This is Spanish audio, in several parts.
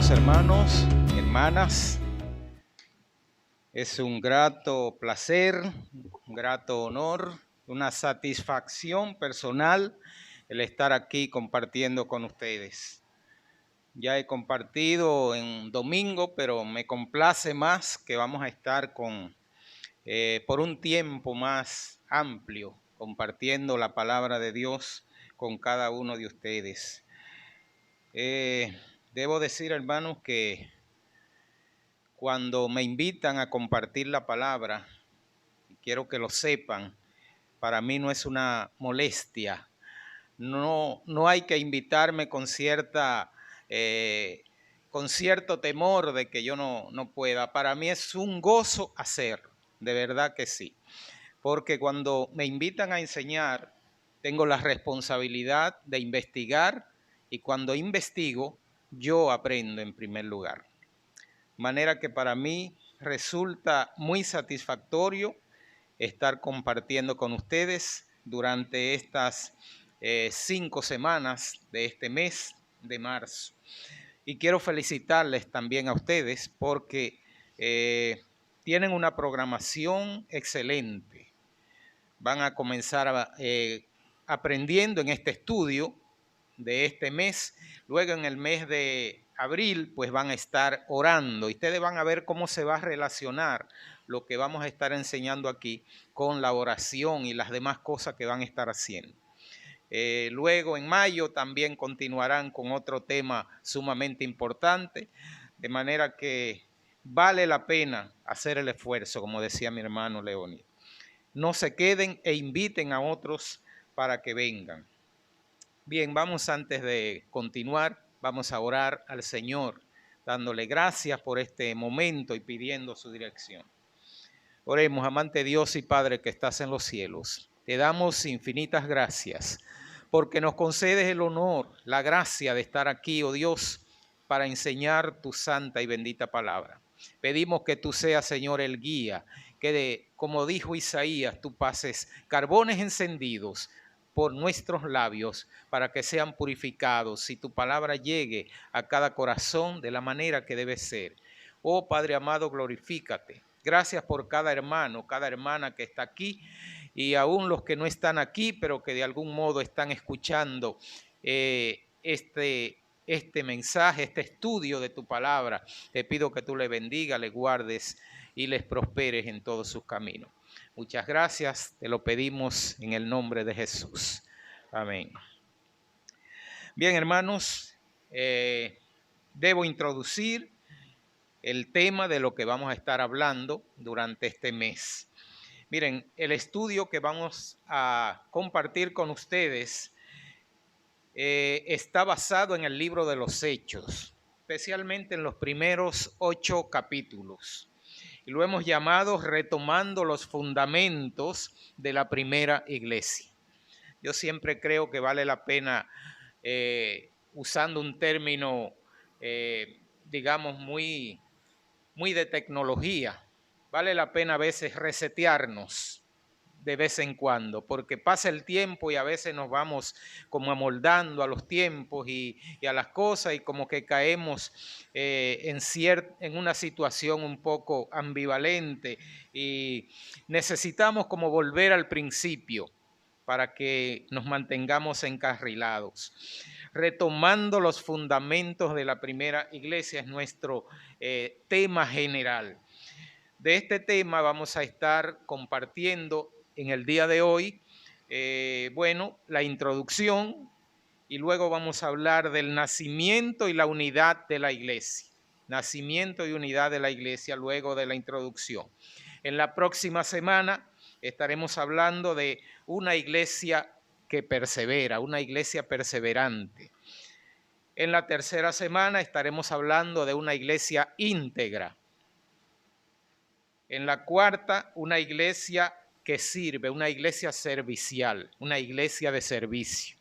Bienvenidos hermanos, hermanas. Es un grato placer, un grato honor, una satisfacción personal el estar aquí compartiendo con ustedes. Ya he compartido en domingo, pero me complace más que vamos a estar por un tiempo más amplio compartiendo la palabra de Dios con cada uno de ustedes. Debo decir, hermanos, que cuando me invitan a compartir la palabra, quiero que lo sepan, para mí no es una molestia. No hay que invitarme con cierto temor de que yo no pueda. Para mí es un gozo hacerlo, de verdad que sí. Porque cuando me invitan a enseñar, tengo la responsabilidad de investigar y cuando investigo, yo aprendo en primer lugar. De manera que para mí resulta muy satisfactorio estar compartiendo con ustedes durante estas 5 semanas de este mes de marzo. Y quiero felicitarles también a ustedes porque tienen una programación excelente. Van a comenzar aprendiendo en este estudio de este mes. Luego en el mes de abril pues van a estar orando y ustedes van a ver cómo se va a relacionar lo que vamos a estar enseñando aquí con la oración y las demás cosas que van a estar haciendo. Luego en mayo también continuarán con otro tema sumamente importante, de manera que vale la pena hacer el esfuerzo, como decía mi hermano Leónidas. No se queden e inviten a otros para que vengan. Bien, vamos antes de continuar, vamos a orar al Señor, dándole gracias por este momento y pidiendo su dirección. Oremos, amante Dios y Padre que estás en los cielos. Te damos infinitas gracias porque nos concedes el honor, la gracia de estar aquí, oh Dios, para enseñar tu santa y bendita palabra. Pedimos que tú seas, Señor, el guía, como dijo Isaías, tú pases carbones encendidos por nuestros labios para que sean purificados y tu palabra llegue a cada corazón de la manera que debe ser. Oh Padre amado, glorifícate. Gracias por cada hermano, cada hermana que está aquí y aún los que no están aquí, pero que de algún modo están escuchando este mensaje, este estudio de tu palabra. Te pido que tú les bendiga, les guardes y les prosperes en todos sus caminos. Muchas gracias, te lo pedimos en el nombre de Jesús. Amén. Bien, hermanos, debo introducir el tema de lo que vamos a estar hablando durante este mes. Miren, el estudio que vamos a compartir con ustedes está basado en el libro de los Hechos, especialmente en los primeros 8 capítulos. Y lo hemos llamado Retomando los Fundamentos de la Primera Iglesia. Yo siempre creo que vale la pena, usando un término, digamos, muy de tecnología, vale la pena a veces resetearnos de vez en cuando, porque pasa el tiempo y a veces nos vamos como amoldando a los tiempos y a las cosas y como que caemos en una situación un poco ambivalente y necesitamos como volver al principio para que nos mantengamos encarrilados. Retomando los fundamentos de la primera iglesia es nuestro tema general. De este tema vamos a estar compartiendo en el día de hoy, la introducción y luego vamos a hablar del nacimiento y la unidad de la iglesia. Nacimiento y unidad de la iglesia luego de la introducción. En la próxima semana estaremos hablando de una iglesia que persevera, una iglesia perseverante. En la tercera semana estaremos hablando de una iglesia íntegra. En la cuarta, una iglesia que sirve, una iglesia servicial, una iglesia de servicio.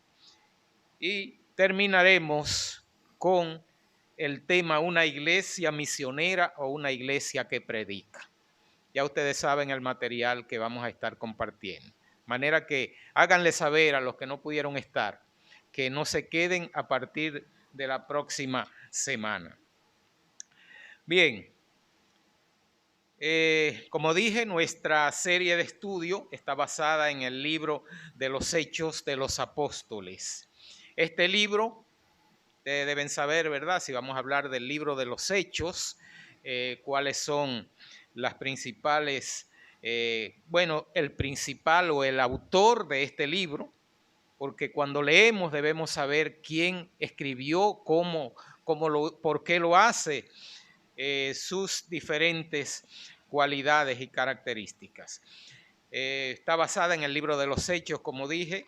Y terminaremos con el tema una iglesia misionera o una iglesia que predica. Ya ustedes saben el material que vamos a estar compartiendo. De manera que háganle saber a los que no pudieron estar que no se queden a partir de la próxima semana. Bien, como dije, nuestra serie de estudio está basada en el libro de los Hechos de los Apóstoles. Este libro, deben saber, ¿verdad? Si vamos a hablar del libro de los Hechos, cuáles son las principales, el principal o el autor de este libro, porque cuando leemos debemos saber quién escribió, por qué lo hace, sus diferentes cualidades y características. Está basada en el libro de los Hechos, como dije,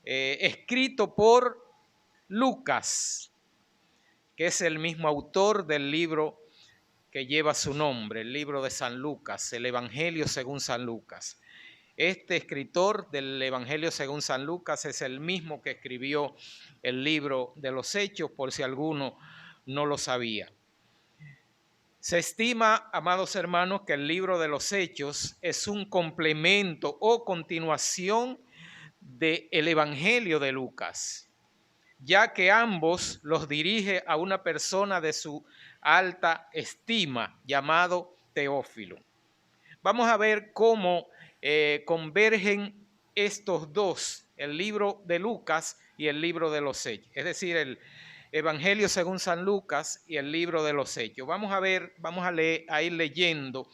escrito por Lucas, que es el mismo autor del libro que lleva su nombre, el libro de San Lucas, el Evangelio según San Lucas. Este escritor del Evangelio según San Lucas es el mismo que escribió el libro de los Hechos, por si alguno no lo sabía. Se estima, amados hermanos, que el libro de los Hechos es un complemento o continuación del Evangelio de Lucas, ya que ambos los dirige a una persona de su alta estima, llamado Teófilo. Vamos a ver cómo convergen estos dos, el libro de Lucas y el libro de los Hechos, es decir, el Evangelio según San Lucas y el libro de los Hechos. Vamos a ir leyendo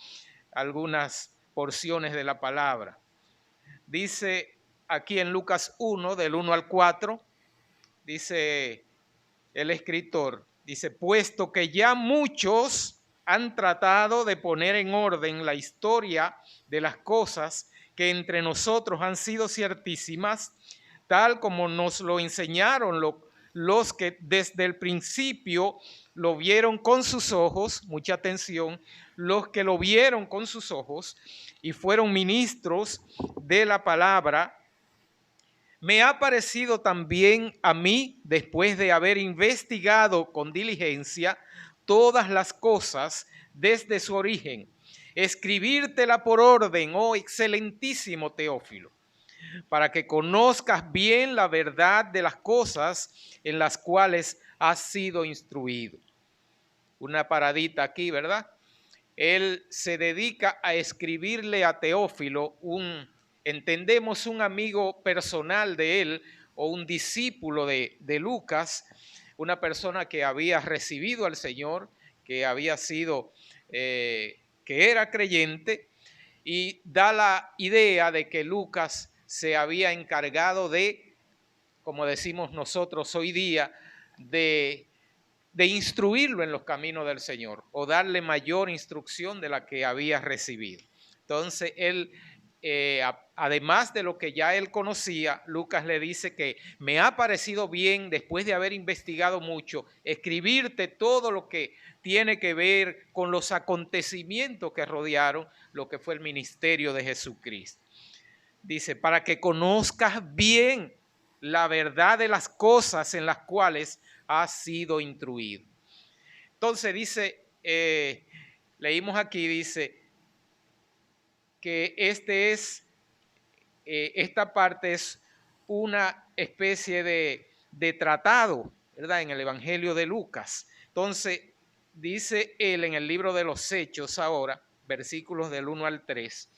algunas porciones de la palabra. Dice aquí en Lucas 1, del 1 al 4, dice el escritor, dice, puesto que ya muchos han tratado de poner en orden la historia de las cosas que entre nosotros han sido ciertísimas, tal como nos lo enseñaron los que desde el principio lo vieron con sus ojos, mucha atención, los que lo vieron con sus ojos y fueron ministros de la palabra. Me ha parecido también a mí, después de haber investigado con diligencia todas las cosas desde su origen, escribírtela por orden, oh excelentísimo Teófilo, para que conozcas bien la verdad de las cosas en las cuales has sido instruido. Una paradita aquí, ¿verdad? Él se dedica a escribirle a Teófilo, entendemos un amigo personal de él o un discípulo de Lucas, una persona que había recibido al Señor, que había sido, que era creyente, y da la idea de que Lucas se había encargado de, como decimos nosotros hoy día, de instruirlo en los caminos del Señor o darle mayor instrucción de la que había recibido. Entonces, él, además de lo que ya él conocía, Lucas le dice que me ha parecido bien, después de haber investigado mucho, escribirte todo lo que tiene que ver con los acontecimientos que rodearon lo que fue el ministerio de Jesucristo. Dice, para que conozcas bien la verdad de las cosas en las cuales ha sido instruido. Entonces dice, leímos aquí, dice que esta parte es una especie de tratado, ¿verdad? En el Evangelio de Lucas. Entonces dice él en el libro de los Hechos ahora, versículos del 1 al 3,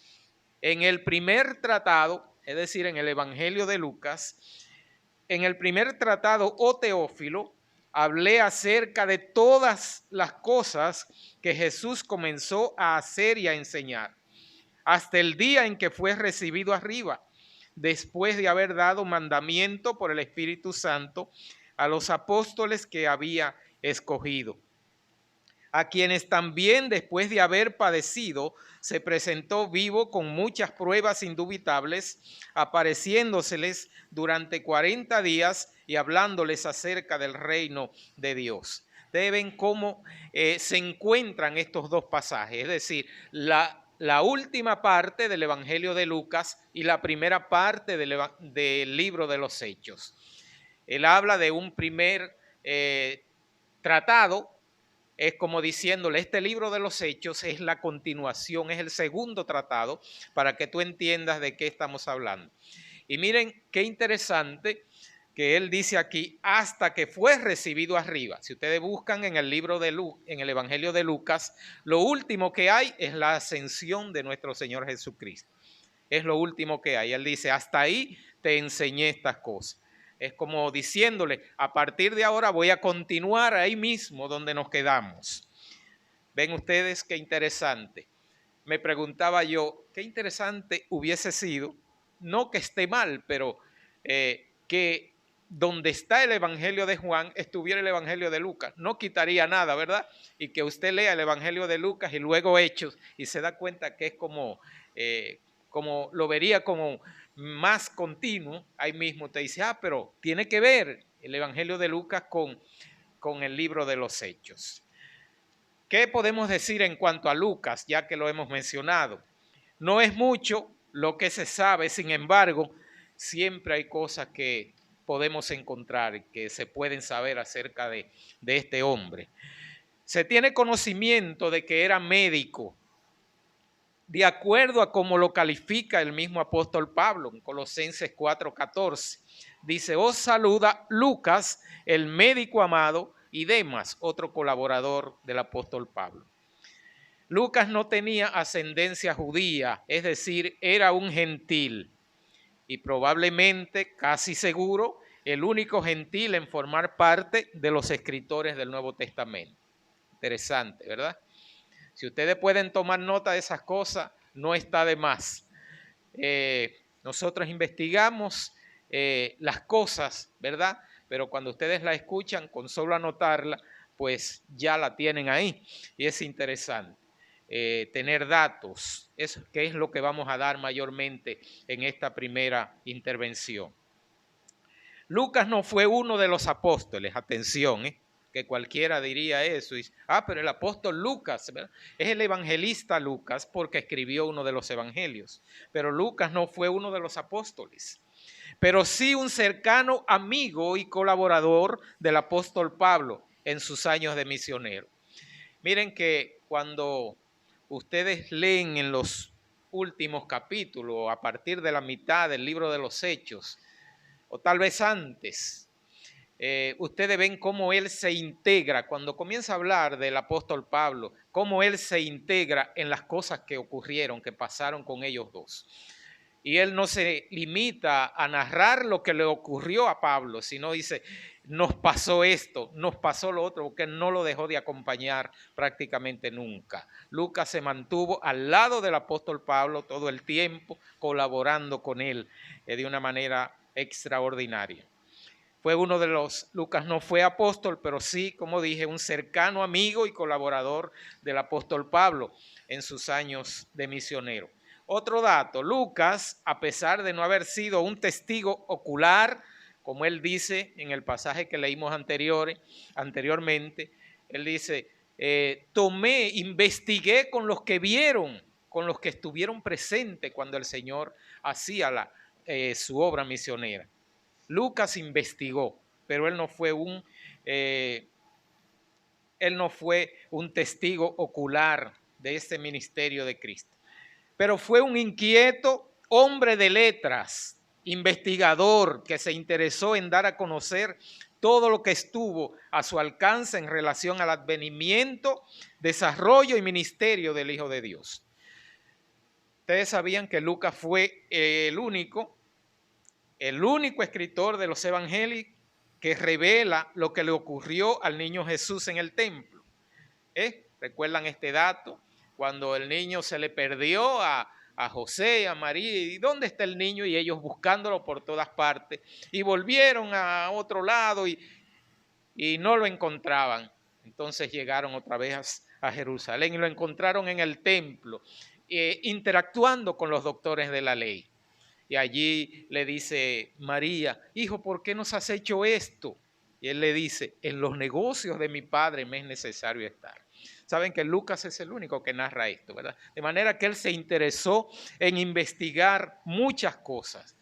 en el primer tratado, es decir, en el Evangelio de Lucas, en el primer tratado, oh Teófilo, hablé acerca de todas las cosas que Jesús comenzó a hacer y a enseñar, hasta el día en que fue recibido arriba, después de haber dado mandamiento por el Espíritu Santo a los apóstoles que había escogido, a quienes también después de haber padecido se presentó vivo con muchas pruebas indubitables, apareciéndoseles durante 40 días y hablándoles acerca del reino de Dios. Ustedes ven cómo se encuentran estos dos pasajes, es decir, la última parte del Evangelio de Lucas y la primera parte del libro de los Hechos. Él habla de un primer tratado. Es como diciéndole, este libro de los Hechos es la continuación, es el segundo tratado, para que tú entiendas de qué estamos hablando. Y miren qué interesante que él dice aquí, hasta que fue recibido arriba. Si ustedes buscan en el libro de en el Evangelio de Lucas, lo último que hay es la ascensión de nuestro Señor Jesucristo. Es lo último que hay. Él dice, hasta ahí te enseñé estas cosas. Es como diciéndole, a partir de ahora voy a continuar ahí mismo donde nos quedamos. Ven ustedes qué interesante. Me preguntaba yo, qué interesante hubiese sido, no que esté mal, pero que donde está el Evangelio de Juan estuviera el Evangelio de Lucas. No quitaría nada, ¿verdad? Y que usted lea el Evangelio de Lucas y luego Hechos y se da cuenta que es como lo vería como más continuo. Ahí mismo te dice, pero tiene que ver el Evangelio de Lucas con el libro de los Hechos. ¿Qué podemos decir en cuanto a Lucas, ya que lo hemos mencionado? No es mucho lo que se sabe, sin embargo, siempre hay cosas que podemos encontrar, que se pueden saber acerca de este hombre. Se tiene conocimiento de que era médico, de acuerdo a cómo lo califica el mismo apóstol Pablo en Colosenses 4:14. Dice, os saluda Lucas, el médico amado, y Demas, otro colaborador del apóstol Pablo. Lucas no tenía ascendencia judía, es decir, era un gentil y probablemente, casi seguro, el único gentil en formar parte de los escritores del Nuevo Testamento. Interesante, ¿verdad? Si ustedes pueden tomar nota de esas cosas, no está de más. Nosotros investigamos las cosas, ¿verdad? Pero cuando ustedes la escuchan, con solo anotarla, pues ya la tienen ahí. Y es interesante tener datos, que es lo que vamos a dar mayormente en esta primera intervención. Lucas no fue uno de los apóstoles, atención, que cualquiera diría eso. Y, pero el apóstol Lucas, ¿verdad? Es el evangelista Lucas porque escribió uno de los evangelios. Pero Lucas no fue uno de los apóstoles, pero sí un cercano amigo y colaborador del apóstol Pablo en sus años de misionero. Miren que cuando ustedes leen en los últimos capítulos, a partir de la mitad del libro de los Hechos, o tal vez antes, ustedes ven cómo él se integra, cuando comienza a hablar del apóstol Pablo, cómo él se integra en las cosas que ocurrieron, que pasaron con ellos dos. Y él no se limita a narrar lo que le ocurrió a Pablo, sino dice, nos pasó esto, nos pasó lo otro, porque él no lo dejó de acompañar prácticamente nunca. Lucas se mantuvo al lado del apóstol Pablo todo el tiempo, colaborando con él de una manera extraordinaria. Fue uno de los, Lucas no fue apóstol, pero sí, como dije, un cercano amigo y colaborador del apóstol Pablo en sus años de misionero. Otro dato, Lucas, a pesar de no haber sido un testigo ocular, como él dice en el pasaje que leímos anteriormente, él dice, investigué con los que vieron, con los que estuvieron presentes cuando el Señor hacía su obra misionera. Lucas investigó, pero él no fue un testigo ocular de este ministerio de Cristo. Pero fue un inquieto hombre de letras, investigador, que se interesó en dar a conocer todo lo que estuvo a su alcance en relación al advenimiento, desarrollo y ministerio del Hijo de Dios. Ustedes sabían que Lucas fue el único escritor de los evangelios que revela lo que le ocurrió al niño Jesús en el templo. ¿Recuerdan este dato? Cuando el niño se le perdió a José, a María, ¿y dónde está el niño? Y ellos buscándolo por todas partes. Y volvieron a otro lado y no lo encontraban. Entonces llegaron otra vez a Jerusalén y lo encontraron en el templo, interactuando con los doctores de la ley. Y allí le dice María, hijo, ¿por qué nos has hecho esto? Y él le dice, en los negocios de mi padre me es necesario estar. Saben que Lucas es el único que narra esto, ¿verdad? De manera que él se interesó en investigar muchas cosas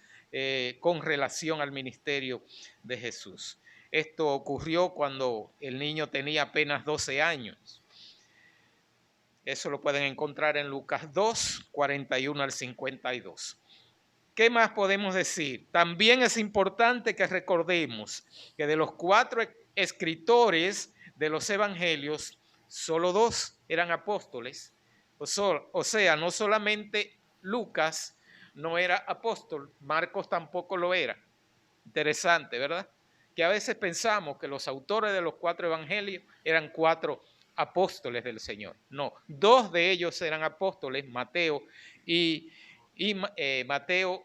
con relación al ministerio de Jesús. Esto ocurrió cuando el niño tenía apenas 12 años. Eso lo pueden encontrar en Lucas 2, 41 al 52. ¿Qué más podemos decir? También es importante que recordemos que de los 4 escritores de los evangelios, solo 2 eran apóstoles. O sea, no solamente Lucas no era apóstol, Marcos tampoco lo era. Interesante, ¿verdad? Que a veces pensamos que los autores de los 4 evangelios eran 4 apóstoles del Señor. No, 2 de ellos eran apóstoles, Mateo y Mateo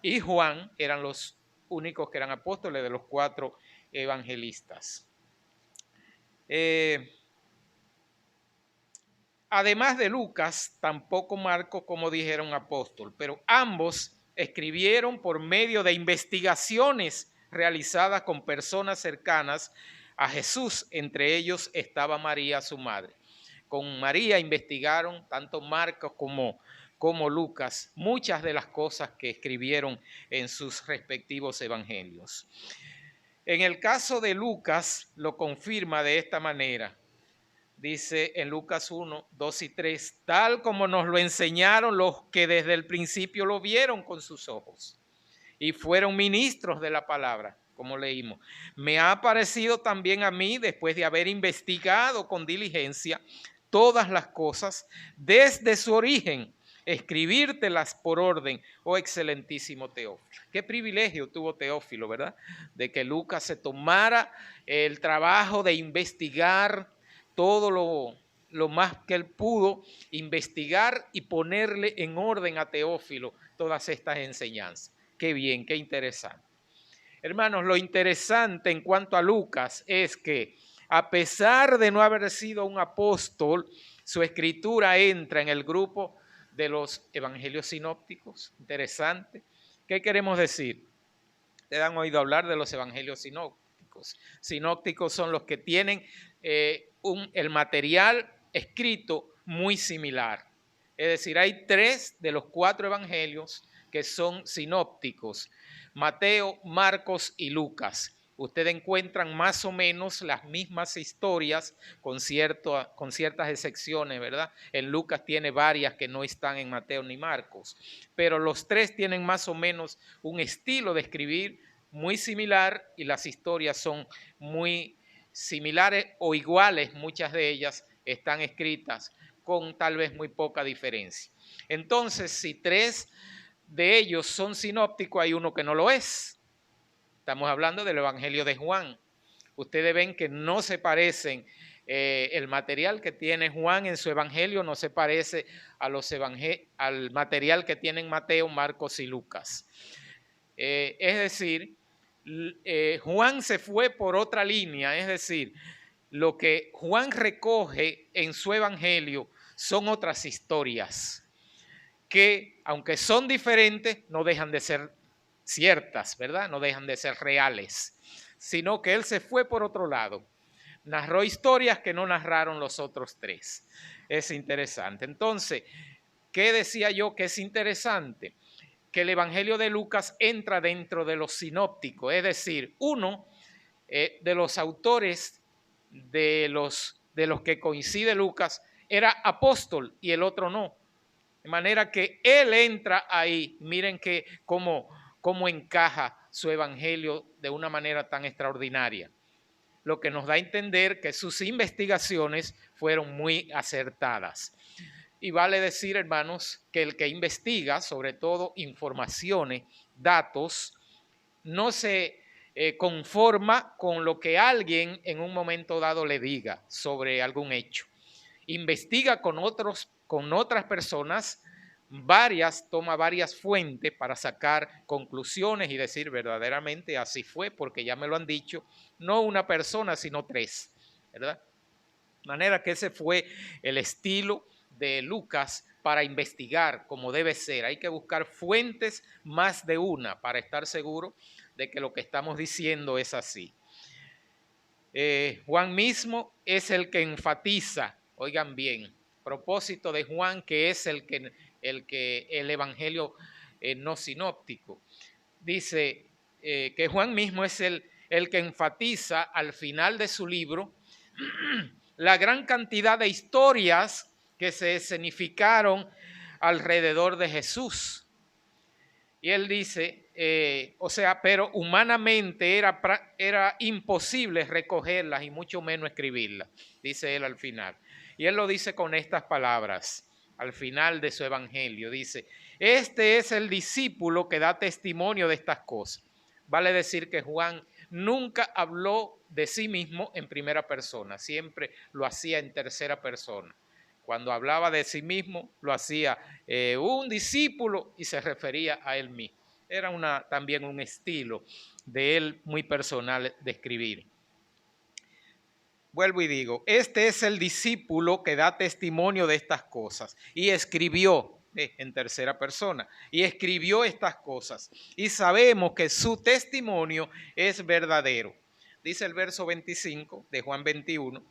y Juan eran los únicos que eran apóstoles de los 4 evangelistas. Además de Lucas, tampoco Marcos, como dijeron, apóstol, pero ambos escribieron por medio de investigaciones realizadas con personas cercanas a Jesús. Entre ellos estaba María, su madre. Con María investigaron tanto Marcos como Lucas muchas de las cosas que escribieron en sus respectivos evangelios. En el caso de Lucas lo confirma de esta manera. Dice en Lucas 1, 2 y 3, tal como nos lo enseñaron los que desde el principio lo vieron con sus ojos y fueron ministros de la palabra, como leímos. Me ha parecido también a mí, después de haber investigado con diligencia todas las cosas, desde su origen, escribírtelas por orden, oh excelentísimo Teófilo. Qué privilegio tuvo Teófilo, ¿verdad? De que Lucas se tomara el trabajo de investigar todo lo más que él pudo, investigar y ponerle en orden a Teófilo todas estas enseñanzas. Qué bien, qué interesante. Hermanos, lo interesante en cuanto a Lucas es que a pesar de no haber sido un apóstol, su escritura entra en el grupo de los evangelios sinópticos. Interesante. ¿Qué queremos decir? Ustedes han oído hablar de los evangelios sinópticos. Sinópticos son los que tienen el material escrito muy similar. Es decir, hay 3 de los 4 evangelios que son sinópticos: Mateo, Marcos y Lucas. Ustedes encuentran más o menos las mismas historias con ciertas excepciones, ¿verdad? En Lucas tiene varias que no están en Mateo ni Marcos, pero los 3 tienen más o menos un estilo de escribir muy similar y las historias son muy similares o iguales, muchas de ellas están escritas con tal vez muy poca diferencia. Entonces, si 3 de ellos son sinópticos, hay uno que no lo es. Estamos hablando del Evangelio de Juan. Ustedes ven que no se parecen, el material que tiene Juan en su Evangelio no se parece al material que tienen Mateo, Marcos y Lucas. Es decir, Juan se fue por otra línea, es decir, lo que Juan recoge en su Evangelio son otras historias que, aunque son diferentes, no dejan de ser ciertas, ¿verdad? No dejan de ser reales, sino que él se fue por otro lado. Narró historias que no narraron los otros 3. Es interesante. Entonces, ¿qué decía yo que es interesante? Que el Evangelio de Lucas entra dentro de los sinópticos, es decir, uno de los autores de los que coincide Lucas era apóstol y el otro no. De manera que él entra ahí. Miren que cómo encaja su evangelio de una manera tan extraordinaria. Lo que nos da a entender que sus investigaciones fueron muy acertadas. Y vale decir, hermanos, que el que investiga, sobre todo informaciones, datos, no se conforma con lo que alguien en un momento dado le diga sobre algún hecho. Investiga con otras personas, toma varias fuentes para sacar conclusiones y decir verdaderamente así fue, porque ya me lo han dicho, no una persona, sino 3, ¿verdad? De manera que ese fue el estilo de Lucas para investigar como debe ser. Hay que buscar fuentes más de una para estar seguro de que lo que estamos diciendo es así. Juan mismo es el que enfatiza, oigan bien, propósito de Juan, que es el evangelio no sinóptico. Dice que Juan mismo es el que enfatiza al final de su libro la gran cantidad de historias que se escenificaron alrededor de Jesús. Y él dice, pero humanamente era imposible recogerlas y mucho menos escribirlas, dice él al final. Y él lo dice con estas palabras, al final de su evangelio, dice, este es el discípulo que da testimonio de estas cosas. Vale decir que Juan nunca habló de sí mismo en primera persona, siempre lo hacía en tercera persona. Cuando hablaba de sí mismo, lo hacía un discípulo y se refería a él mismo. Era también un estilo de él muy personal de escribir. Vuelvo y digo, este es el discípulo que da testimonio de estas cosas y escribió en tercera persona y escribió estas cosas y sabemos que su testimonio es verdadero. Dice el verso 25 de Juan 21.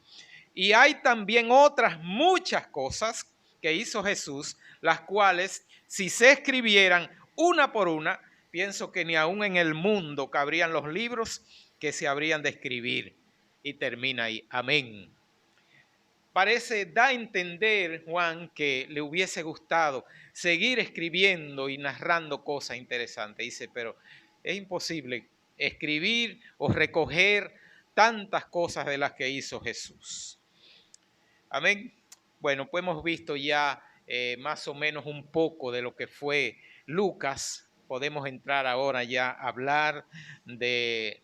Y hay también otras muchas cosas que hizo Jesús, las cuales si se escribieran una por una, pienso que ni aún en el mundo cabrían los libros que se habrían de escribir. Y termina ahí, amén. Da a entender, Juan, que le hubiese gustado seguir escribiendo y narrando cosas interesantes. Dice, pero es imposible escribir o recoger tantas cosas de las que hizo Jesús. Amén. Bueno, pues hemos visto ya más o menos un poco de lo que fue Lucas. Podemos entrar ahora ya a hablar de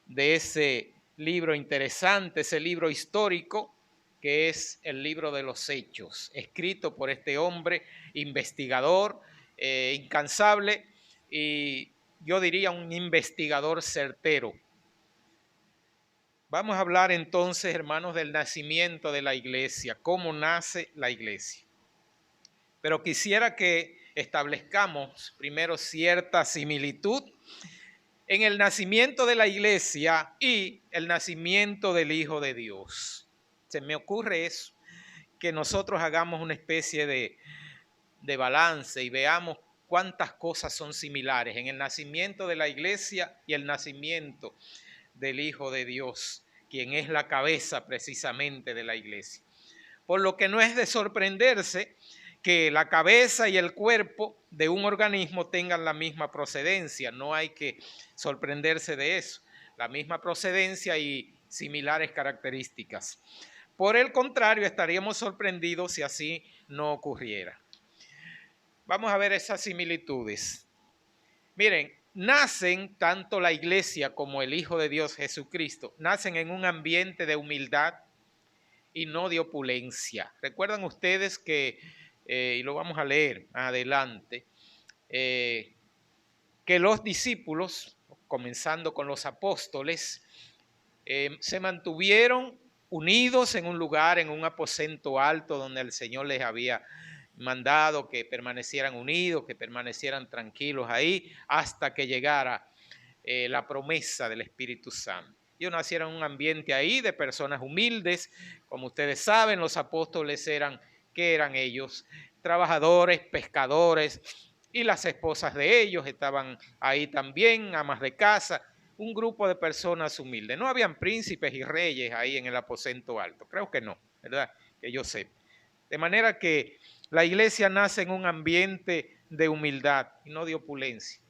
ese libro interesante, ese libro histórico que es el libro de los Hechos, escrito por este hombre investigador, incansable y yo diría un investigador certero. Vamos a hablar entonces, hermanos, del nacimiento de la iglesia, cómo nace la iglesia. Pero quisiera que establezcamos primero cierta similitud en el nacimiento de la iglesia y el nacimiento del Hijo de Dios. Se me ocurre eso, que nosotros hagamos una especie de balance y veamos cuántas cosas son similares en el nacimiento de la iglesia y el nacimiento del Hijo de Dios, quien es la cabeza precisamente de la iglesia. Por lo que no es de sorprenderse que la cabeza y el cuerpo de un organismo tengan la misma procedencia. No hay que sorprenderse de eso. La misma procedencia y similares características. Por el contrario, estaríamos sorprendidos si así no ocurriera. Vamos a ver esas similitudes. Miren, nacen tanto la iglesia como el Hijo de Dios Jesucristo, nacen en un ambiente de humildad y no de opulencia. Recuerdan ustedes que, y lo vamos a leer adelante, que los discípulos, comenzando con los apóstoles, se mantuvieron unidos en un lugar, en un aposento alto donde el Señor les había mandado que permanecieran unidos, que permanecieran tranquilos ahí hasta que llegara la promesa del Espíritu Santo. Ellos nacieron en un ambiente ahí de personas humildes. Como ustedes saben, los apóstoles ¿qué eran ellos? Trabajadores, pescadores, y las esposas de ellos estaban ahí también, amas de casa, un grupo de personas humildes. No habían príncipes y reyes ahí en el aposento alto, creo que no, ¿verdad? Que yo sé. De manera que la iglesia nace en un ambiente de humildad y no de opulencia.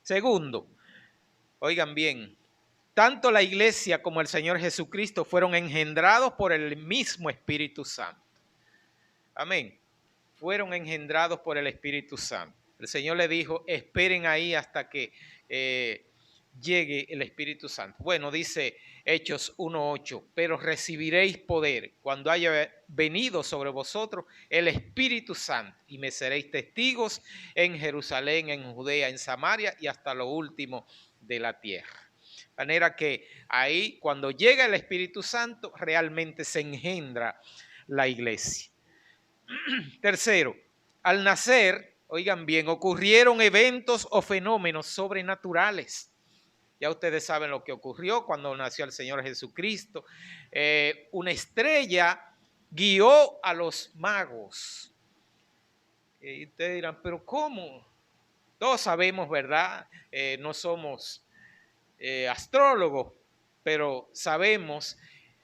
Segundo, oigan bien, tanto la iglesia como el Señor Jesucristo fueron engendrados por el mismo Espíritu Santo. Amén. Fueron engendrados por el Espíritu Santo. El Señor le dijo, esperen ahí hasta que llegue el Espíritu Santo. Bueno, dice Hechos 1:8, pero recibiréis poder cuando haya venido sobre vosotros el Espíritu Santo y me seréis testigos en Jerusalén, en Judea, en Samaria y hasta lo último de la tierra. De manera que ahí cuando llega el Espíritu Santo realmente se engendra la iglesia. Tercero, al nacer, oigan bien, ocurrieron eventos o fenómenos sobrenaturales. Ya ustedes saben lo que ocurrió cuando nació el Señor Jesucristo. Una estrella guió a los magos. Y ustedes dirán, ¿pero cómo? Todos sabemos, ¿verdad? No somos astrólogos, pero sabemos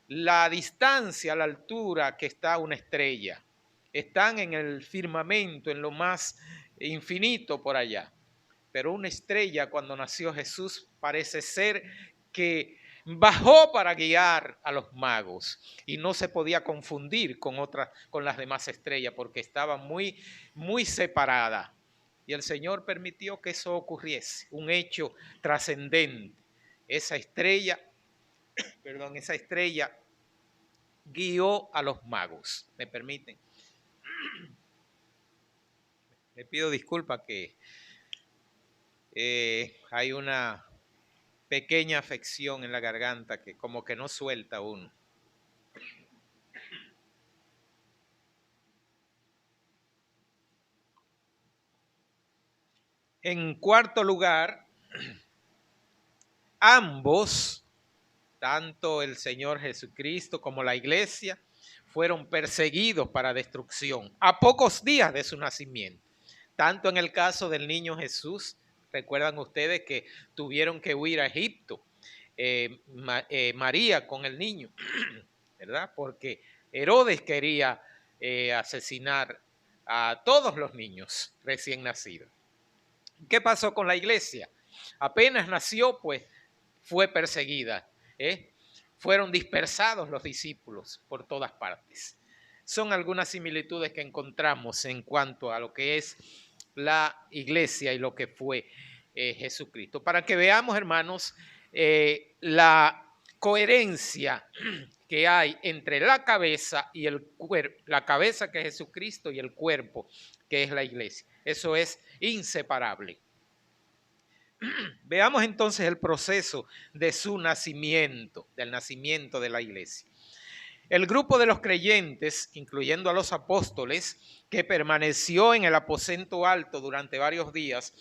la distancia, la altura que está una estrella. están en el firmamento, en lo más infinito por allá. Pero una estrella cuando nació Jesús parece ser que bajó para guiar a los magos y no se podía confundir con las demás estrellas porque estaba muy, muy separada. Y el Señor permitió que eso ocurriese, un hecho trascendente. Esa estrella guió a los magos. ¿Me permiten? Le pido disculpas que hay una pequeña afección en la garganta que como que no suelta uno. En cuarto lugar, ambos, tanto el Señor Jesucristo como la iglesia, fueron perseguidos para destrucción a pocos días de su nacimiento. Tanto en el caso del niño Jesús, recuerdan ustedes que tuvieron que huir a Egipto, María con el niño, ¿verdad? Porque Herodes quería asesinar a todos los niños recién nacidos. ¿Qué pasó con la iglesia? Apenas nació, pues fue perseguida. Fueron dispersados los discípulos por todas partes. Son algunas similitudes que encontramos en cuanto a lo que es la iglesia y lo que fue Jesucristo. Para que veamos, hermanos, la coherencia que hay entre la cabeza y el cuerpo, la cabeza que es Jesucristo y el cuerpo que es la iglesia. Eso es inseparable. Veamos entonces el proceso de su nacimiento, del nacimiento de la iglesia. El grupo de los creyentes, incluyendo a los apóstoles, que permaneció en el aposento alto durante varios días,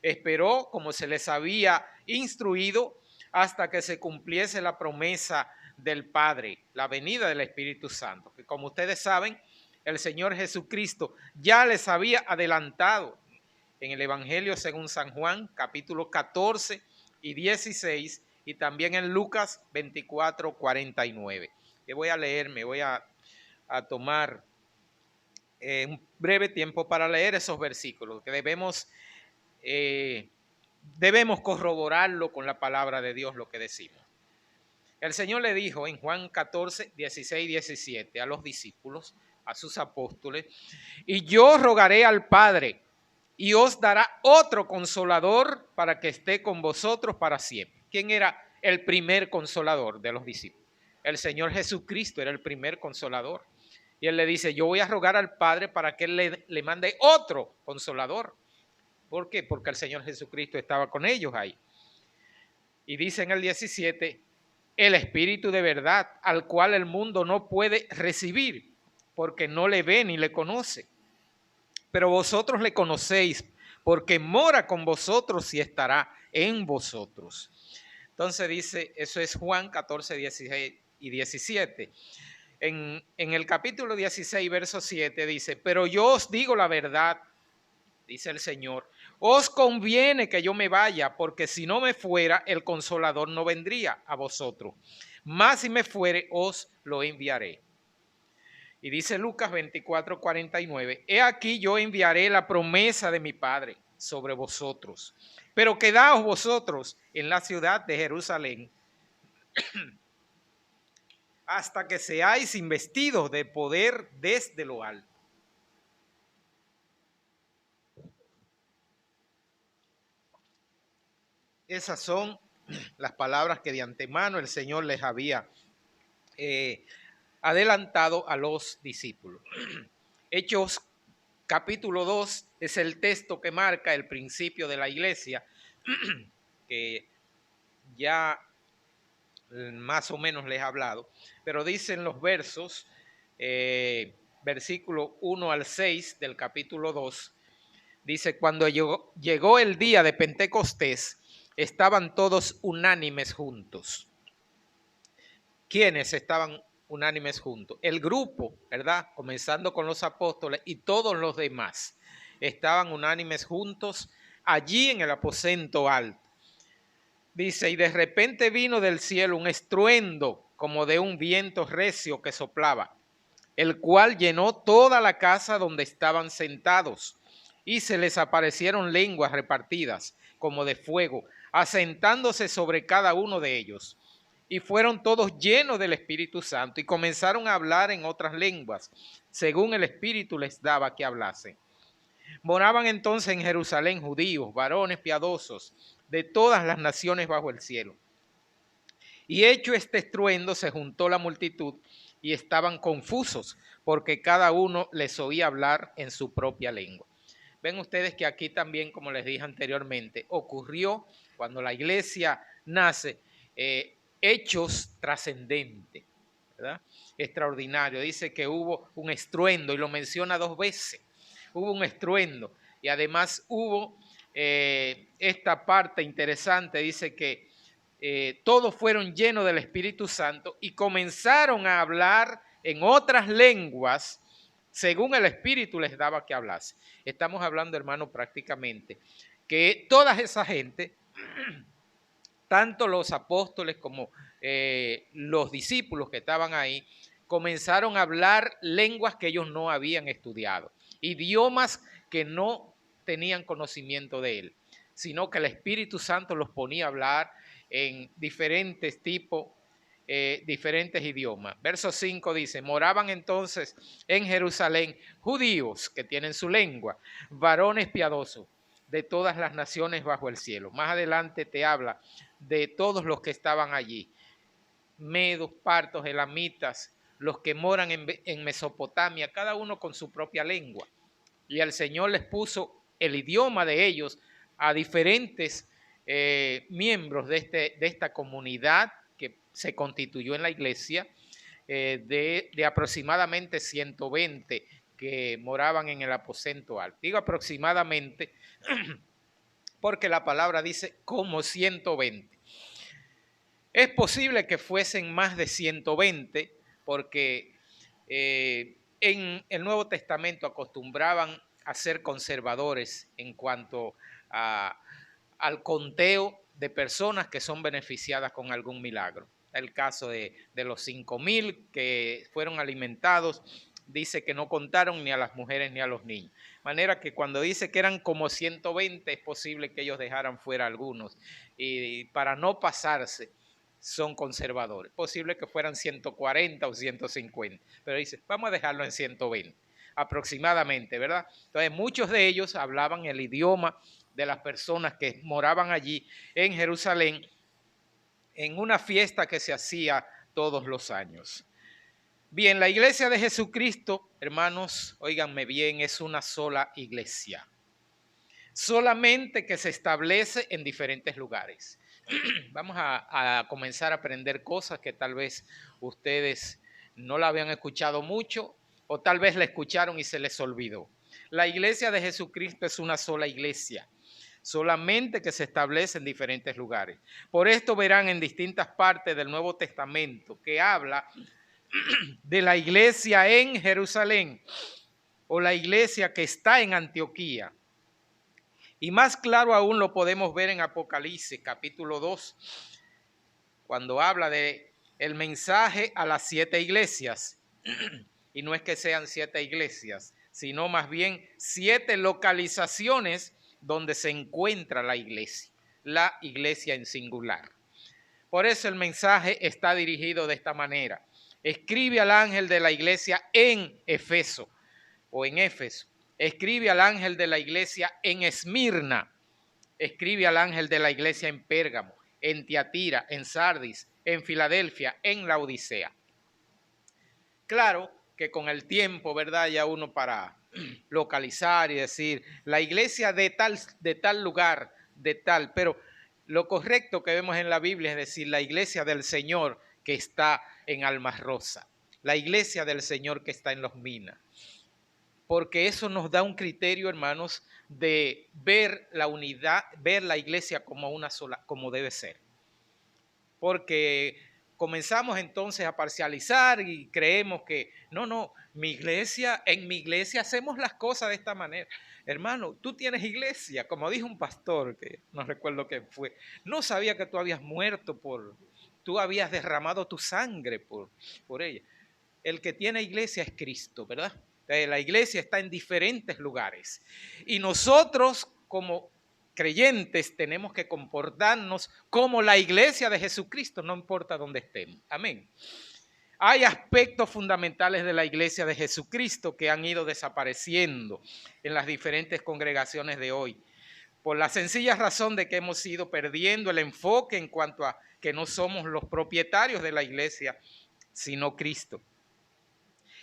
esperó, como se les había instruido, hasta que se cumpliese la promesa del Padre, la venida del Espíritu Santo, que como ustedes saben, el Señor Jesucristo ya les había adelantado en el Evangelio según San Juan, capítulo 14 y 16, y también en Lucas 24, 49. Que voy a leer, me voy a tomar un breve tiempo para leer esos versículos, que debemos corroborarlo con la palabra de Dios, lo que decimos. El Señor le dijo en Juan 14, 16 y 17 a los discípulos, a sus apóstoles, y yo rogaré al Padre, y os dará otro consolador para que esté con vosotros para siempre. ¿Quién era el primer consolador de los discípulos? El Señor Jesucristo era el primer consolador. Y él le dice, yo voy a rogar al Padre para que él le mande otro consolador. ¿Por qué? Porque el Señor Jesucristo estaba con ellos ahí. Y dice en el 17, el Espíritu de verdad, al cual el mundo no puede recibir, porque no le ve ni le conoce. Pero vosotros le conocéis, porque mora con vosotros y estará en vosotros. Entonces dice, eso es Juan 14, 16 y 17. En el capítulo 16, verso 7 dice, pero yo os digo la verdad, dice el Señor, os conviene que yo me vaya, porque si no me fuera, el Consolador no vendría a vosotros. Mas si me fuere, os lo enviaré. Y dice Lucas 24, 49, he aquí yo enviaré la promesa de mi Padre sobre vosotros, pero quedaos vosotros en la ciudad de Jerusalén hasta que seáis investidos de poder desde lo alto. Esas son las palabras que de antemano el Señor les había adelantado a los discípulos. Hechos capítulo 2 es el texto que marca el principio de la iglesia, que ya más o menos les he hablado, pero dicen los versos, versículo 1 al 6 del capítulo 2, dice, cuando llegó el día de Pentecostés, estaban todos unánimes juntos. ¿Quiénes estaban unánimes juntos? El grupo, ¿verdad? Comenzando con los apóstoles y todos los demás estaban unánimes juntos allí en el aposento alto. Dice, y de repente vino del cielo un estruendo como de un viento recio que soplaba. el cual llenó toda la casa donde estaban sentados, y se les aparecieron lenguas repartidas como de fuego, asentándose sobre cada uno de ellos. Y fueron todos llenos del Espíritu Santo y comenzaron a hablar en otras lenguas, según el Espíritu les daba que hablasen. Moraban entonces en Jerusalén judíos, varones piadosos, de todas las naciones bajo el cielo. Y hecho este estruendo, se juntó la multitud y estaban confusos, porque cada uno les oía hablar en su propia lengua. Ven ustedes que aquí también, como les dije anteriormente, ocurrió cuando la iglesia nace, hechos trascendentes, ¿verdad? Extraordinario. Dice que hubo un estruendo y lo menciona 2 veces. Hubo un estruendo y además hubo esta parte interesante, dice que todos fueron llenos del Espíritu Santo y comenzaron a hablar en otras lenguas según el Espíritu les daba que hablase. Estamos hablando, hermano, prácticamente que toda esa gente, tanto los apóstoles como los discípulos que estaban ahí, comenzaron a hablar lenguas que ellos no habían estudiado, idiomas que no tenían conocimiento de él, sino que el Espíritu Santo los ponía a hablar en diferentes tipos, diferentes idiomas. Verso 5 dice, moraban entonces en Jerusalén judíos que tienen su lengua, varones piadosos de todas las naciones bajo el cielo. Más adelante te habla de todos los que estaban allí, medos, partos, elamitas, los que moran en Mesopotamia, cada uno con su propia lengua. Y el Señor les puso el idioma de ellos a diferentes miembros de esta comunidad que se constituyó en la iglesia, de aproximadamente 120 que moraban en el aposento alto. Digo aproximadamente porque la palabra dice como 120. Es posible que fuesen más de 120 porque en el Nuevo Testamento acostumbraban a ser conservadores en cuanto al conteo de personas que son beneficiadas con algún milagro. El caso de los 5,000 que fueron alimentados, dice que no contaron ni a las mujeres ni a los niños. De manera que cuando dice que eran como 120, es posible que ellos dejaran fuera algunos. Y para no pasarse, son conservadores. Posible que fueran 140 o 150, pero dice, vamos a dejarlo en 120 aproximadamente, ¿verdad? Entonces muchos de ellos hablaban el idioma de las personas que moraban allí en Jerusalén en una fiesta que se hacía todos los años. Bien, la iglesia de Jesucristo, hermanos, óiganme bien, es una sola iglesia, solamente que se establece en diferentes lugares. Vamos a comenzar a aprender cosas que tal vez ustedes no la habían escuchado mucho o tal vez la escucharon y se les olvidó. La iglesia de Jesucristo es una sola iglesia, solamente que se establece en diferentes lugares. Por esto verán en distintas partes del Nuevo Testamento que habla de la iglesia en Jerusalén o la iglesia que está en Antioquía. Y más claro aún lo podemos ver en Apocalipsis capítulo 2, cuando habla de el mensaje a las 7 iglesias. Y no es que sean 7 iglesias, sino más bien 7 localizaciones donde se encuentra la iglesia en singular. Por eso el mensaje está dirigido de esta manera. Escribe al ángel de la iglesia en Éfeso o en Éfeso. Escribe al ángel de la iglesia en Esmirna. Escribe al ángel de la iglesia en Pérgamo, en Tiatira, en Sardis, en Filadelfia, en Laodicea. Claro que con el tiempo, ¿verdad? Ya uno para localizar y decir la iglesia de tal lugar, de tal, pero lo correcto que vemos en la Biblia es decir la iglesia del Señor que está en Almas Rosa, la iglesia del Señor que está en Los Minas. Porque eso nos da un criterio, hermanos, de ver la unidad, ver la iglesia como una sola, como debe ser. Porque comenzamos entonces a parcializar y creemos que, no, en mi iglesia hacemos las cosas de esta manera. Hermano, tú tienes iglesia, como dijo un pastor, que no recuerdo qué fue, no sabía que tú habías muerto tú habías derramado tu sangre por ella. el que tiene iglesia es Cristo, ¿verdad? La iglesia está en diferentes lugares y nosotros como creyentes tenemos que comportarnos como la iglesia de Jesucristo, no importa dónde estemos. Amén. Hay aspectos fundamentales de la iglesia de Jesucristo que han ido desapareciendo en las diferentes congregaciones de hoy, por la sencilla razón de que hemos ido perdiendo el enfoque en cuanto a que no somos los propietarios de la iglesia, sino Cristo.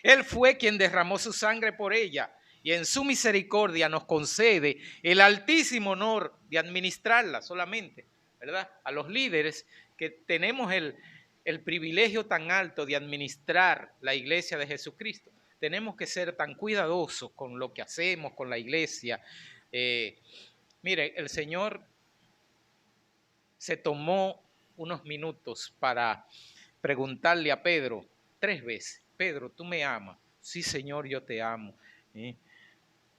Él fue quien derramó su sangre por ella y en su misericordia nos concede el altísimo honor de administrarla solamente, ¿verdad? A los líderes que tenemos el privilegio tan alto de administrar la iglesia de Jesucristo. Tenemos que ser tan cuidadosos con lo que hacemos, con la iglesia. Mire, el Señor se tomó unos minutos para preguntarle a Pedro 3 veces, Pedro, ¿tú me amas? Sí, Señor, yo te amo.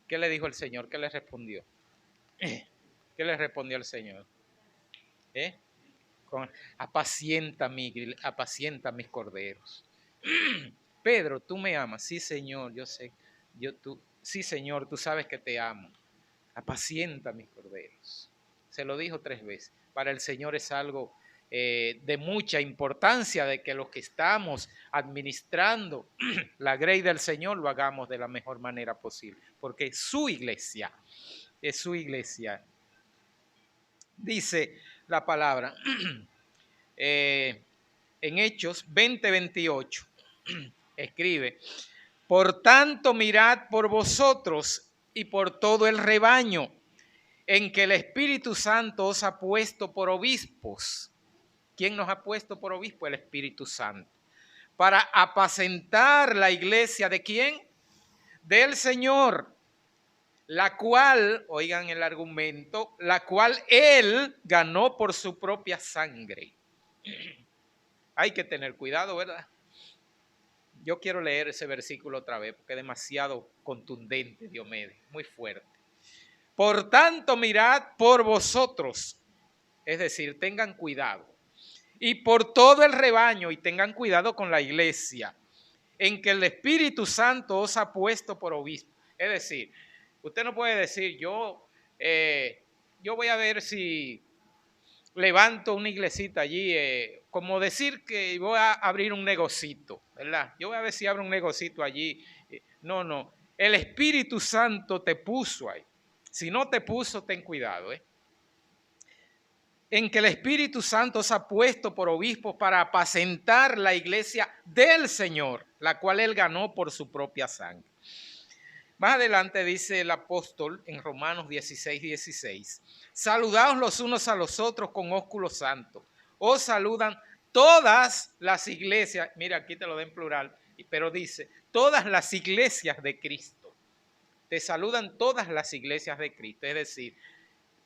¿Qué le dijo el Señor? ¿Qué le respondió? ¿Qué le respondió el Señor? Apacienta mis corderos. Pedro, ¿tú me amas? Sí, Señor, yo sé. Sí, Señor, tú sabes que te amo. Apacienta mis corderos. Se lo dijo 3 veces. Para el Señor es algo de mucha importancia de que los que estamos administrando la grey del Señor lo hagamos de la mejor manera posible, porque es su iglesia, es su iglesia. Dice la palabra en Hechos 20:28, escribe, por tanto mirad por vosotros y por todo el rebaño en que el Espíritu Santo os ha puesto por obispos. ¿Quién nos ha puesto por obispo? El Espíritu Santo. Para apacentar la iglesia ¿de quién? Del Señor, la cual, oigan el argumento, la cual Él ganó por su propia sangre. Hay que tener cuidado, ¿verdad? Yo quiero leer ese versículo otra vez porque es demasiado contundente, Diomedes, muy fuerte. Por tanto, mirad por vosotros, es decir, tengan cuidado. Y por todo el rebaño, y tengan cuidado con la iglesia, en que el Espíritu Santo os ha puesto por obispo. Es decir, usted no puede decir, yo voy a ver si levanto una iglesita allí, como decir que voy a abrir un negocito, ¿verdad? Yo voy a ver si abro un negocito allí. No, el Espíritu Santo te puso ahí. Si no te puso, ten cuidado, en que el Espíritu Santo os ha puesto por obispos para apacentar la iglesia del Señor, la cual Él ganó por su propia sangre. Más adelante dice el apóstol en Romanos 16:16, saludaos los unos a los otros con ósculo santo. Os saludan todas las iglesias, mira aquí te lo den plural, pero dice, todas las iglesias de Cristo. Te saludan todas las iglesias de Cristo, es decir,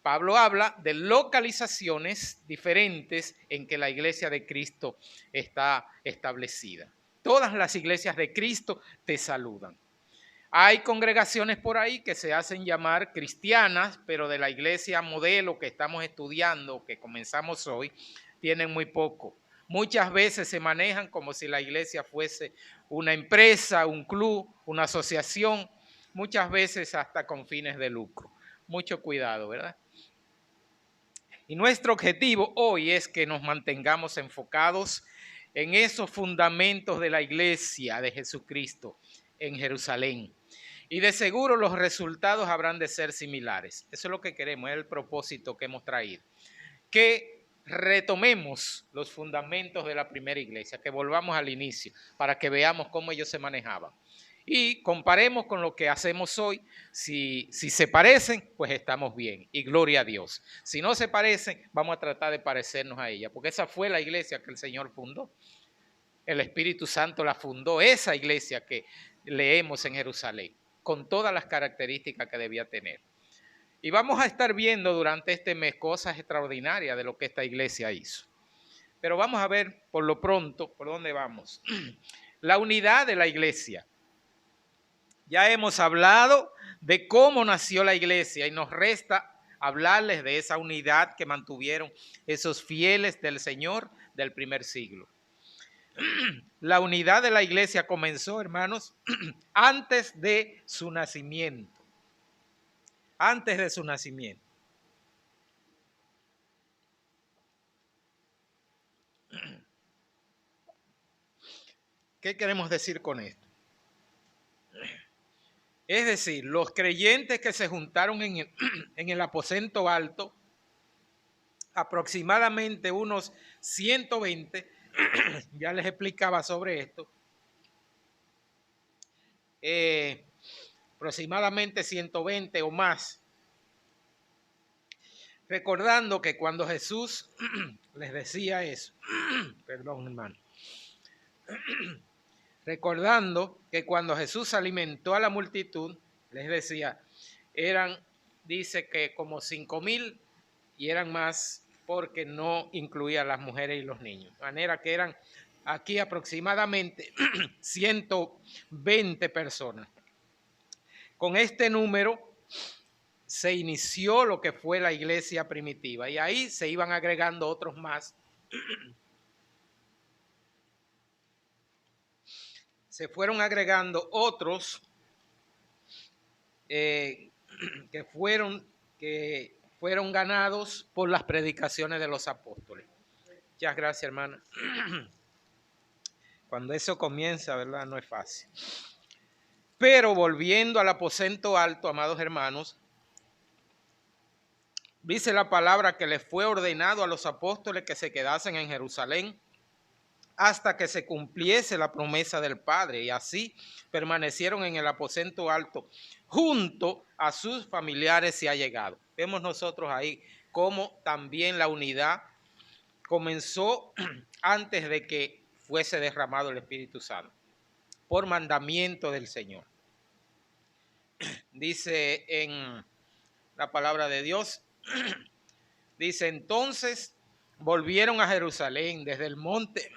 Pablo habla de localizaciones diferentes en que la iglesia de Cristo está establecida. Todas las iglesias de Cristo te saludan. Hay congregaciones por ahí que se hacen llamar cristianas, pero de la iglesia modelo que estamos estudiando, que comenzamos hoy, tienen muy poco. Muchas veces se manejan como si la iglesia fuese una empresa, un club, una asociación, muchas veces hasta con fines de lucro. Mucho cuidado, ¿verdad? Y nuestro objetivo hoy es que nos mantengamos enfocados en esos fundamentos de la iglesia de Jesucristo en Jerusalén. Y de seguro los resultados habrán de ser similares. Eso es lo que queremos, es el propósito que hemos traído. Que retomemos los fundamentos de la primera iglesia, que volvamos al inicio para que veamos cómo ellos se manejaban. Y comparemos con lo que hacemos hoy. Si se parecen, pues estamos bien. Y gloria a Dios. Si no se parecen, vamos a tratar de parecernos a ella. Porque esa fue la iglesia que el Señor fundó. El Espíritu Santo la fundó, esa iglesia que leemos en Jerusalén, con todas las características que debía tener. Y vamos a estar viendo durante este mes cosas extraordinarias de lo que esta iglesia hizo. Pero vamos a ver por lo pronto, ¿por dónde vamos? La unidad de la iglesia. Ya hemos hablado de cómo nació la iglesia y nos resta hablarles de esa unidad que mantuvieron esos fieles del Señor del primer siglo. La unidad de la iglesia comenzó, hermanos, antes de su nacimiento. Antes de su nacimiento. ¿Qué queremos decir con esto? Es decir, los creyentes que se juntaron en el aposento alto, aproximadamente unos 120, ya les explicaba sobre esto, aproximadamente 120 o más, recordando que cuando Jesús les decía eso, perdón hermano, recordando que cuando Jesús alimentó a la multitud, les decía, dice que como 5,000 y eran más porque no incluía a las mujeres y los niños. De manera que eran aquí aproximadamente 120 personas. Con este número se inició lo que fue la iglesia primitiva y ahí se iban agregando otros más. Se fueron agregando otros que fueron ganados por las predicaciones de los apóstoles. Muchas gracias, hermana. Cuando eso comienza, ¿verdad? No es fácil. Pero volviendo al aposento alto, amados hermanos, dice la palabra que les fue ordenado a los apóstoles que se quedasen en Jerusalén hasta que se cumpliese la promesa del Padre, y así permanecieron en el aposento alto junto a sus familiares y allegados. Vemos nosotros ahí cómo también la unidad comenzó antes de que fuese derramado el Espíritu Santo, por mandamiento del Señor. Dice en la palabra de Dios, dice, entonces volvieron a Jerusalén desde el monte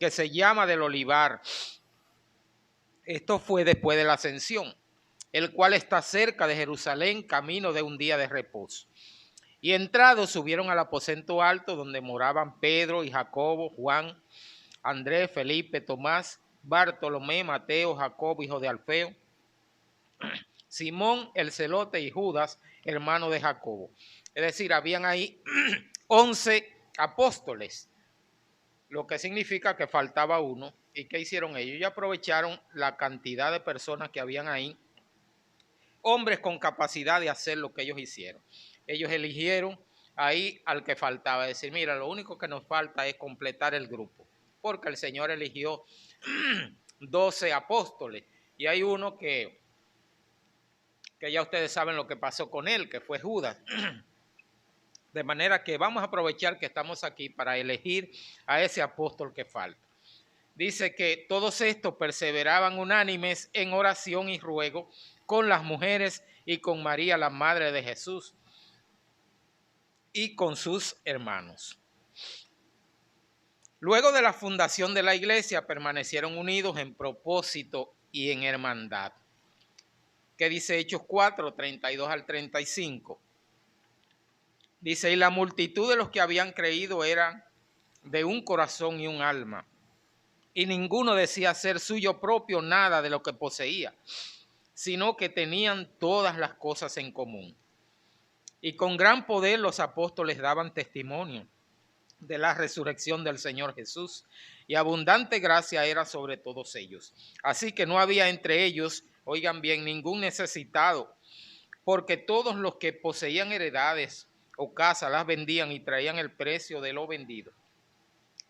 que se llama del Olivar. Esto fue después de la ascensión, el cual está cerca de Jerusalén, camino de un día de reposo. Y entrados subieron al aposento alto donde moraban Pedro y Jacobo, Juan, Andrés, Felipe, Tomás, Bartolomé, Mateo, Jacobo, hijo de Alfeo, Simón el celote y Judas, hermano de Jacobo. Es decir, habían ahí 11 apóstoles, lo que significa que faltaba uno. ¿Y qué hicieron ellos? Ellos aprovecharon la cantidad de personas que habían ahí, hombres con capacidad de hacer lo que ellos hicieron. Ellos eligieron ahí al que faltaba, es decir, mira, lo único que nos falta es completar el grupo, porque el Señor eligió 12 apóstoles y hay uno que ya ustedes saben lo que pasó con él, que fue Judas. De manera que vamos a aprovechar que estamos aquí para elegir a ese apóstol que falta. Dice que todos estos perseveraban unánimes en oración y ruego con las mujeres y con María, la madre de Jesús, y con sus hermanos. Luego de la fundación de la iglesia permanecieron unidos en propósito y en hermandad. ¿Qué dice Hechos 4, 32 al 35? Dice, y la multitud de los que habían creído eran de un corazón y un alma, y ninguno decía ser suyo propio nada de lo que poseía, sino que tenían todas las cosas en común. Y con gran poder los apóstoles daban testimonio de la resurrección del Señor Jesús, y abundante gracia era sobre todos ellos. Así que no había entre ellos, oigan bien, ningún necesitado, porque todos los que poseían heredades o casas las vendían y traían el precio de lo vendido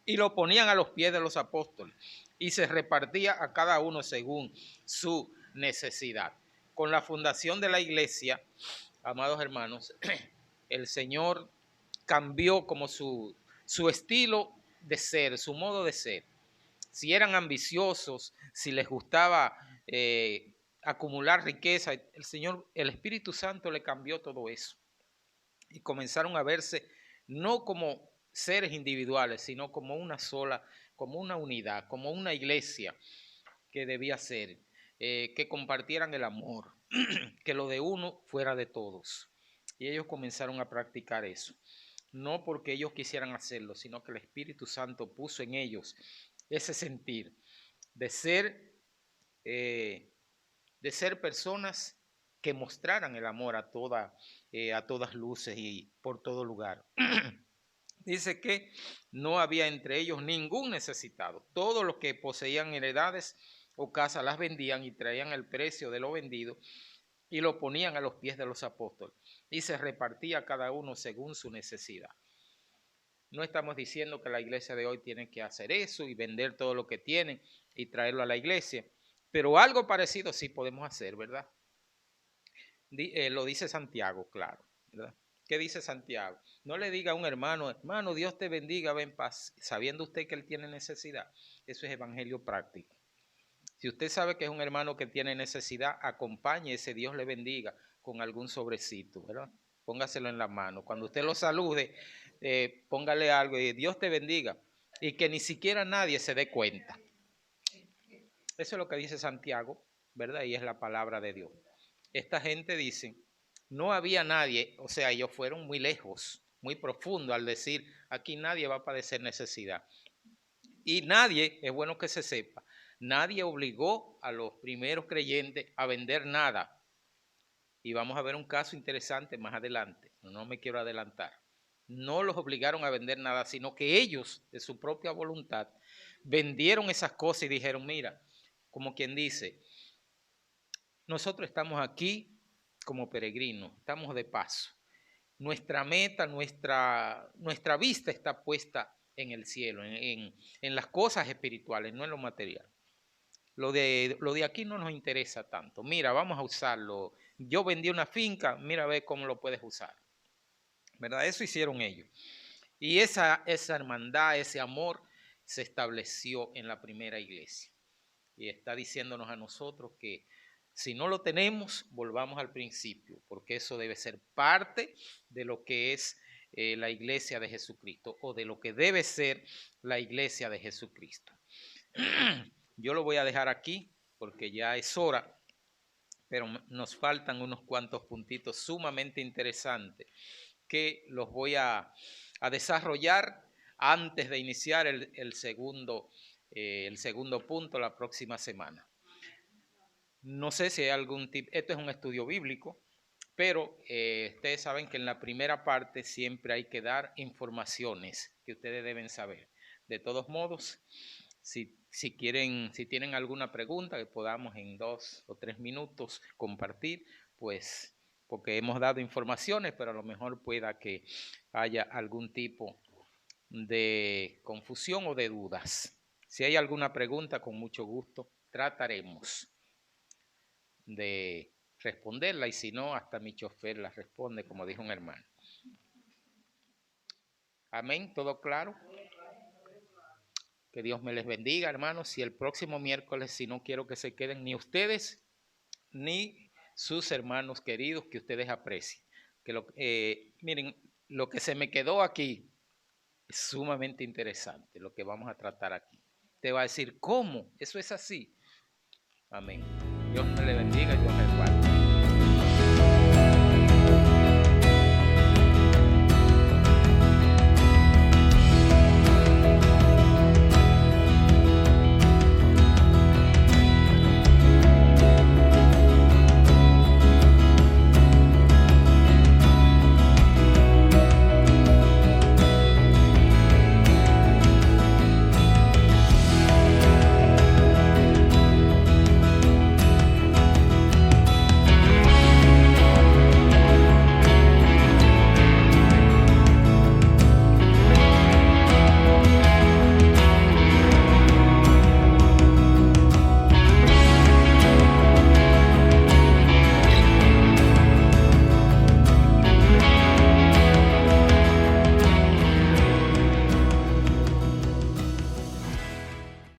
y lo ponían a los pies de los apóstoles, y se repartía a cada uno según su necesidad. Con la fundación de la iglesia, amados hermanos, el Señor cambió como su estilo de ser, su modo de ser. Si eran ambiciosos, si les gustaba acumular riqueza, el Señor, el Espíritu Santo le cambió todo eso. Y comenzaron a verse no como seres individuales, sino como una sola, como una unidad, como una iglesia que debía ser, que compartieran el amor, que lo de uno fuera de todos. Y ellos comenzaron a practicar eso, no porque ellos quisieran hacerlo, sino que el Espíritu Santo puso en ellos ese sentir de ser personas que mostraran el amor a todas luces y por todo lugar. Dice que no había entre ellos ningún necesitado. Todos los que poseían heredades o casas las vendían y traían el precio de lo vendido y lo ponían a los pies de los apóstoles. Y se repartía cada uno según su necesidad. No estamos diciendo que la iglesia de hoy tiene que hacer eso y vender todo lo que tienen y traerlo a la iglesia, pero algo parecido sí podemos hacer, ¿verdad? Lo dice Santiago, claro, ¿verdad? ¿Qué dice Santiago? No le diga a un hermano, hermano, Dios te bendiga, ven paz, sabiendo usted que él tiene necesidad. Eso es evangelio práctico. Si usted sabe que es un hermano que tiene necesidad, acompañe ese Dios le bendiga con algún sobrecito, ¿verdad? Póngaselo en la mano. Cuando usted lo salude, póngale algo y Dios te bendiga. Y que ni siquiera nadie se dé cuenta. Eso es lo que dice Santiago, ¿verdad? Y es la palabra de Dios. Esta gente dice, no había nadie, o sea, ellos fueron muy lejos, muy profundo al decir, aquí nadie va a padecer necesidad. Y nadie, es bueno que se sepa, nadie obligó a los primeros creyentes a vender nada. Y vamos a ver un caso interesante más adelante, no me quiero adelantar. No los obligaron a vender nada, sino que ellos, de su propia voluntad, vendieron esas cosas y dijeron, mira, como quien dice, nosotros estamos aquí como peregrinos, estamos de paso. Nuestra meta, nuestra vista está puesta en el cielo, en las cosas espirituales, no en lo material. Lo de aquí no nos interesa tanto. Mira, vamos a usarlo. Yo vendí una finca, mira a ver cómo lo puedes usar. ¿Verdad? Eso hicieron ellos. Y esa hermandad, ese amor se estableció en la primera iglesia. Y está diciéndonos a nosotros que si no lo tenemos, volvamos al principio, porque eso debe ser parte de lo que es la iglesia de Jesucristo o de lo que debe ser la iglesia de Jesucristo. Yo lo voy a dejar aquí porque ya es hora, pero nos faltan unos cuantos puntitos sumamente interesantes que los voy a desarrollar antes de iniciar el segundo punto la próxima semana. No sé si hay algún tip, esto es un estudio bíblico, pero ustedes saben que en la primera parte siempre hay que dar informaciones que ustedes deben saber. De todos modos, si tienen alguna pregunta que podamos en 2 o 3 minutos compartir, pues porque hemos dado informaciones, pero a lo mejor pueda que haya algún tipo de confusión o de dudas. Si hay alguna pregunta, con mucho gusto trataremos de responderla y si no, hasta mi chofer la responde, como dijo un hermano. Amén, ¿todo claro? Que Dios me les bendiga, hermanos, y el próximo miércoles, si no quiero que se queden ni ustedes ni sus hermanos queridos que ustedes aprecien. Miren, lo que se me quedó aquí es sumamente interesante, lo que vamos a tratar aquí. Te va a decir, ¿cómo? Eso es así. Amén. Dios me le bendiga y Dios me guarde.